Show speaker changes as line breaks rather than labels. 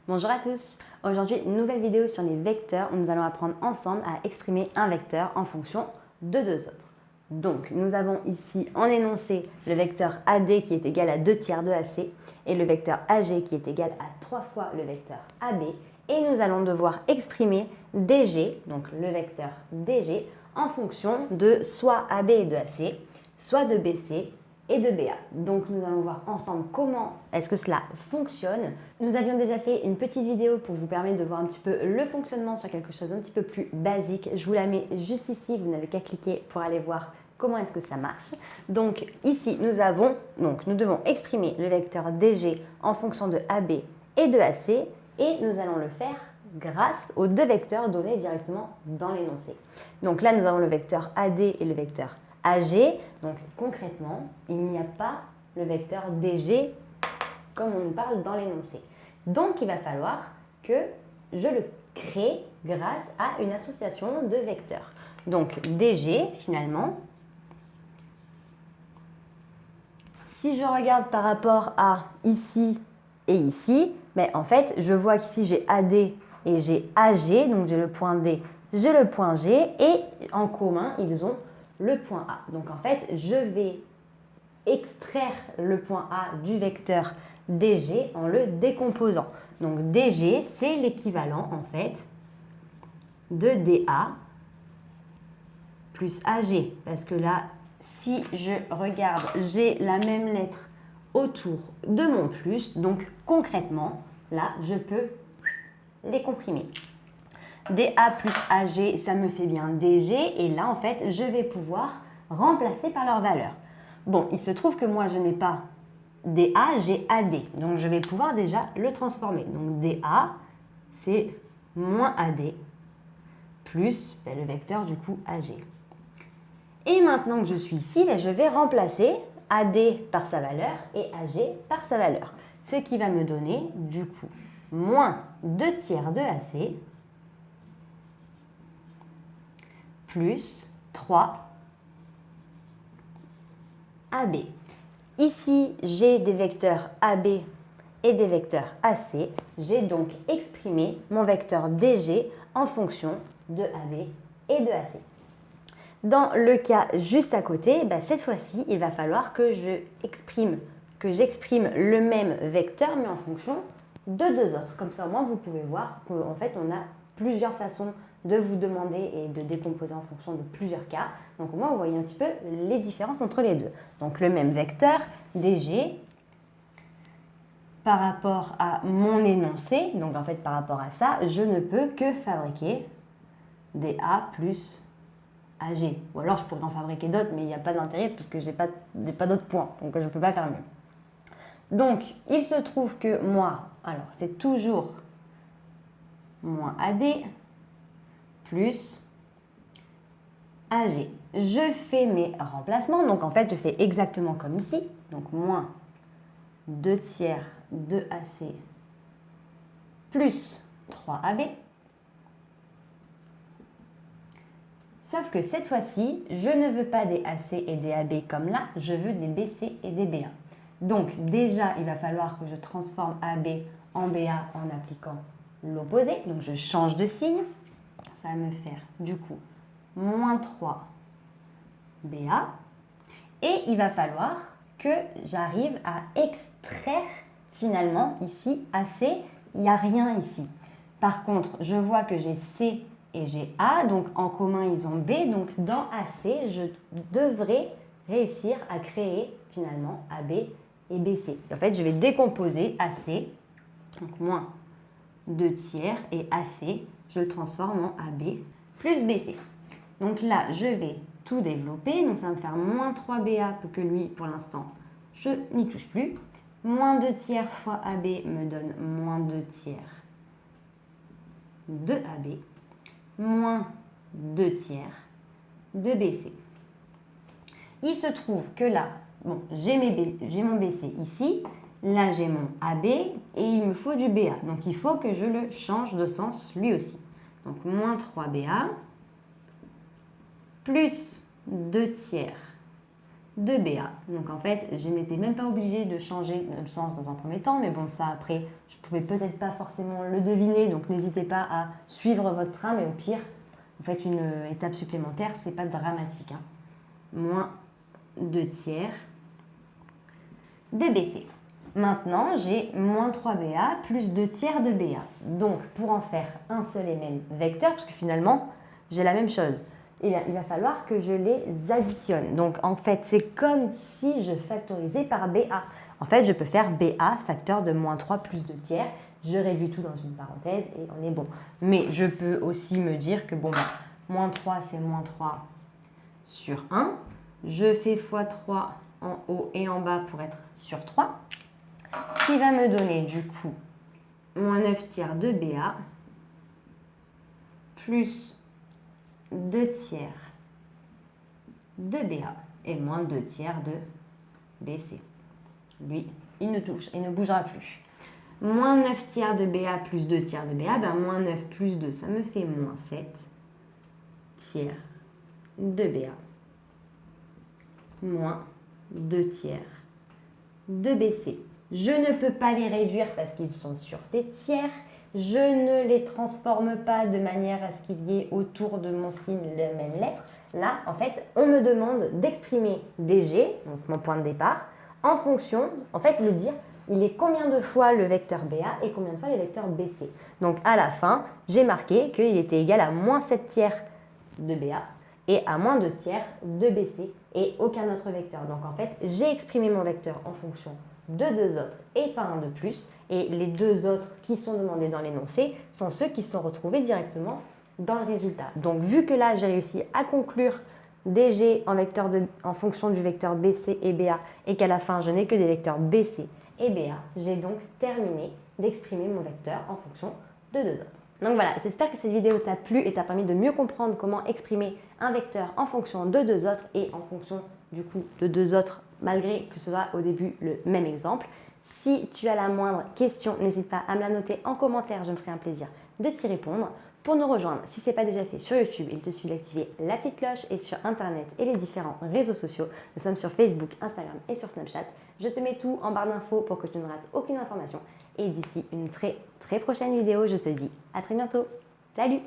Bonjour à tous. Aujourd'hui, une nouvelle vidéo sur les vecteurs où nous allons apprendre ensemble à exprimer un vecteur en fonction de deux autres. Donc, nous avons ici en énoncé le vecteur AD qui est égal à 2 tiers de AC et le vecteur AG qui est égal à 3 fois le vecteur AB. Et nous allons devoir exprimer DG, donc le vecteur DG, en fonction de soit AB et de AC, soit de BC et de BA. Donc nous allons voir ensemble comment est-ce que cela fonctionne. Nous avions déjà fait une petite vidéo pour vous permettre de voir un petit peu le fonctionnement sur quelque chose d'un petit peu plus basique. Je vous la mets juste ici, vous n'avez qu'à cliquer pour aller voir comment est-ce que ça marche. Donc ici nous devons exprimer le vecteur DG en fonction de AB et de AC et nous allons le faire grâce aux deux vecteurs donnés directement dans l'énoncé. Donc là nous avons le vecteur AD et le vecteur AG, donc concrètement, il n'y a pas le vecteur DG comme on nous parle dans l'énoncé. Donc il va falloir que je le crée grâce à une association de vecteurs. Donc DG, finalement, si je regarde par rapport à ici et ici, mais en fait, je vois qu'ici j'ai AD et j'ai AG, donc j'ai le point D, j'ai le point G, et en commun, ils ont le point A. Donc en fait, je vais extraire le point A du vecteur DG en le décomposant. Donc DG, c'est l'équivalent en fait de DA plus AG. Parce que là, si je regarde, j'ai la même lettre autour de mon plus. Donc concrètement, là, je peux les comprimer. DA plus AG, ça me fait bien DG. Et là, en fait, je vais pouvoir remplacer par leur valeur. Bon, il se trouve que moi, je n'ai pas DA, j'ai AD. Donc, je vais pouvoir déjà le transformer. Donc, DA, c'est moins AD plus le vecteur, du coup, AG. Et maintenant que je suis ici, je vais remplacer AD par sa valeur et AG par sa valeur. Ce qui va me donner, du coup, moins 2 tiers de AC plus 3 AB. Ici, j'ai des vecteurs AB et des vecteurs AC. J'ai donc exprimé mon vecteur DG en fonction de AB et de AC. Dans le cas juste à côté, cette fois-ci, il va falloir que j'exprime le même vecteur, mais en fonction de deux autres. Comme ça, au moins, vous pouvez voir qu'en fait, on a plusieurs façons de vous demander et de décomposer en fonction de plusieurs cas. Donc au moins, vous voyez un petit peu les différences entre les deux. Donc le même vecteur, DG, par rapport à mon énoncé, donc en fait par rapport à ça, je ne peux que fabriquer DA plus AG. Ou alors je pourrais en fabriquer d'autres, mais il n'y a pas d'intérêt parce que je n'ai pas d'autres points, donc je ne peux pas faire mieux. Donc il se trouve que moi, alors c'est toujours moins AD plus AG. Je fais mes remplacements, donc en fait je fais exactement comme ici, donc moins 2 tiers de AC plus 3 AB. Sauf que cette fois-ci, je ne veux pas des AC et des AB comme là, je veux des BC et des BA. Donc déjà, il va falloir que je transforme AB en BA en appliquant l'opposé, donc je change de signe. Ça va me faire du coup moins 3 BA. Et il va falloir que j'arrive à extraire finalement ici AC, il n'y a rien ici. Par contre, je vois que j'ai C et j'ai A, donc en commun ils ont B, donc dans AC, je devrais réussir à créer finalement AB et BC. En fait, je vais décomposer AC, donc moins 2 tiers, et AC, je le transforme en AB plus BC. Donc là, je vais tout développer, donc ça va me faire moins 3BA que lui, pour l'instant, je n'y touche plus. Moins 2 tiers fois AB me donne moins 2 tiers de AB, moins 2 tiers de BC. Il se trouve que là, bon, j'ai mon BC ici, là j'ai mon AB et il me faut du BA. Donc il faut que je le change de sens lui aussi. Donc moins 3BA plus 2 tiers de BA. Donc en fait, je n'étais même pas obligée de changer le sens dans un premier temps, mais bon, ça après, je ne pouvais peut-être pas forcément le deviner, donc n'hésitez pas à suivre votre trame et au pire, vous faites une étape supplémentaire, c'est pas dramatique. Hein. Moins 2 tiers de BC. Maintenant, j'ai moins 3BA plus 2 tiers de BA. Donc, pour en faire un seul et même vecteur, parce que finalement, j'ai la même chose, il va falloir que je les additionne. Donc, en fait, c'est comme si je factorisais par BA. En fait, je peux faire BA facteur de moins 3 plus 2 tiers. Je réduis tout dans une parenthèse et on est bon. Mais je peux aussi me dire que, bon, moins 3, c'est moins 3 sur 1. Je fais x3 en haut et en bas pour être sur 3. Qui va me donner du coup moins 9 tiers de BA plus 2 tiers de BA et moins 2 tiers de BC. Lui, il ne bougera plus. Moins 9 tiers de BA plus 2 tiers de BA, ben moins 9 plus 2, ça me fait moins 7 tiers de BA moins 2 tiers de BC. Je ne peux pas les réduire parce qu'ils sont sur des tiers. Je ne les transforme pas de manière à ce qu'il y ait autour de mon signe la même lettre. Là, en fait, on me demande d'exprimer DG, donc mon point de départ, en fonction, en fait, le dire, il est combien de fois le vecteur BA et combien de fois le vecteur BC. Donc, à la fin, j'ai marqué qu'il était égal à moins 7 tiers de BA et à moins 2 tiers de BC et aucun autre vecteur. Donc, en fait, j'ai exprimé mon vecteur en fonction de 2 autres et pas un de plus. Et les 2 autres qui sont demandés dans l'énoncé sont ceux qui sont retrouvés directement dans le résultat. Donc, vu que là, j'ai réussi à conclure DG en fonction du vecteur BC et BA et qu'à la fin, je n'ai que des vecteurs BC et BA, j'ai donc terminé d'exprimer mon vecteur en fonction de 2 autres. Donc voilà, j'espère que cette vidéo t'a plu et t'a permis de mieux comprendre comment exprimer un vecteur en fonction de 2 autres et en fonction du coup de 2 autres malgré que ce soit au début le même exemple. Si tu as la moindre question, n'hésite pas à me la noter en commentaire, je me ferai un plaisir de t'y répondre. Pour nous rejoindre, si ce n'est pas déjà fait sur YouTube, il te suffit d'activer la petite cloche et sur Internet et les différents réseaux sociaux. Nous sommes sur Facebook, Instagram et sur Snapchat. Je te mets tout en barre d'infos pour que tu ne rates aucune information. Et d'ici une très prochaine vidéo, je te dis à très bientôt. Salut!